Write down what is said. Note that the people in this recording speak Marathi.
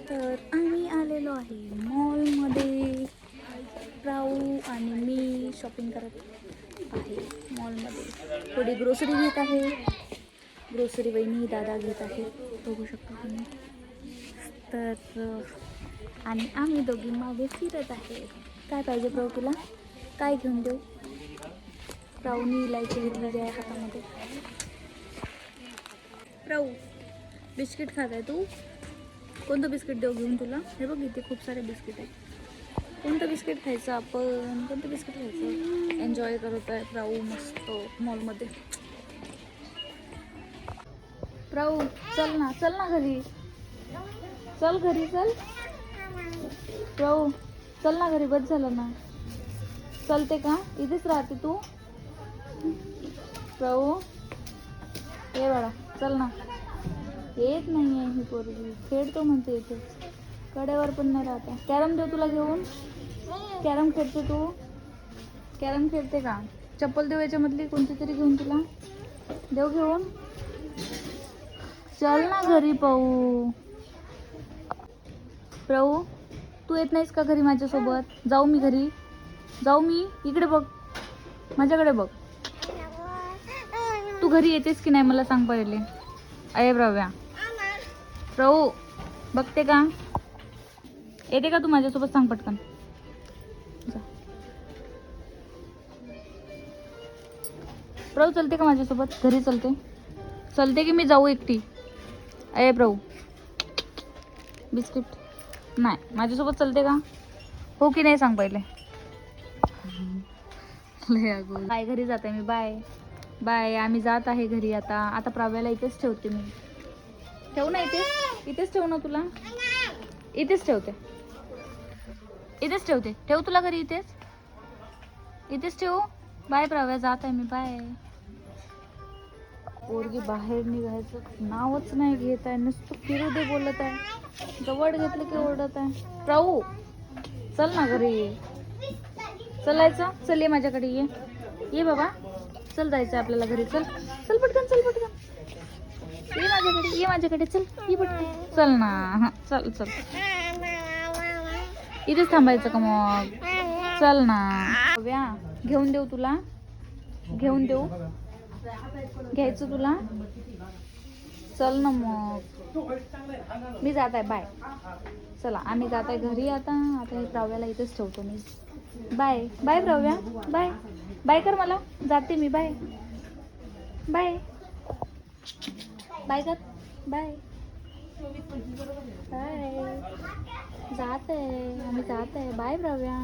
तर आम्ही आलेलो आहे मॉलमध्ये. राहू आणि मी शॉपिंग करत आहे मॉलमध्ये. थोडी ग्रोसरी घेत आहे. ग्रोसरी वहिनी दादा घेत आहे, बघू शकता तुम्ही. तर आणि आम्ही दोघी मागे फिरत आहे. काय पाहिजे प्रभू तुला? काय घेऊन देऊ? राहूनी इलायची घेतलेली आहे हातामध्ये. राहू बिस्किट खात आहे तू? कोणतं बिस्किट देऊ घेऊन तुला? हे बघ इथे खूप सारे बिस्किट आहे. कोणतं बिस्किट खायचं आपण? कोणतं बिस्किट खायचं? एन्जॉय करत आहे राहू मस्त मॉलमध्ये. राहू चल ना घरी. चल घरी चल. राहू चल ना घरी, बस झालं ना. चलते का? इथेच राहते तू? राहू ये बाळा चल ना. येत नाही आहे ही पोरगी, खेळतो म्हणते इथेच, कड्यावर पण नाही राहता. कॅरम देऊ तुला घेऊन? कॅरम खेळते तू? कॅरम खेळते का? चप्पल देऊ याच्यामधली कोणती तरी घेऊन तुला? देऊ घेऊन? चल ना घरी पाहू. प्रभू तू येत नाहीस का घरी माझ्यासोबत? जाऊ मी घरी? जाऊ मी? इकडे बघ, माझ्याकडे बघ. तू घरी येतेस की नाही मला सांग पहिले. अये प्रव्या, प्रभू बघते का? येते का तू माझ्यासोबत? सांग पटकन. प्रभू चलते का माझ्यासोबत घरी? चलते? चलते की मी जाऊ एकटी? अये प्रभू बिस्किट नाही, माझ्यासोबत चलते का? हो की नाही सांग पहिले. बाय, घरी जाते मी. बाय बाय, आम्ही जात आहे घरी आता. आता प्राव्याला इथेच ठेवते मी. ठेवू ना इथेच? इथेच ठेवू ना तुला? इथेच ठेवते, इथेच ठेवते. ठेवू तुला घरी इथेच? इथेच ठेवू? बाय प्राव्या, जात आहे मी. बाय. पोरगी बाहेर निघायचं नावच नाही घेत आहे, नुसतं फिरू दे बोलत आहे. जवळ घेतलं की ओरडत आहे. प्राऊ चल ना घरी. चलायचं? चल ये माझ्याकडे, ये बाबा. चल जायचं आपल्याला घरी. चल चल पटकन, चल पटकन. ये माझ्याकडे चल, ये पटकन. चल ना. हा चल चल. इथेच थांबायचं का मग? चल ना. घेऊन देऊ तुला? घेऊन देऊ? घ्यायचं तुला? चल ना मग. मी जात आहे. बाय. चला आम्ही जात आहे घरी आता. आता हे प्राव्याला इथेच ठेवतो मी. Bye bye Pravya. Bye bye कर मला. जाते मी. बाय बाय बाय कर. Bye bye. जात आहे आम्ही, जात आहे. बाय प्रव्या.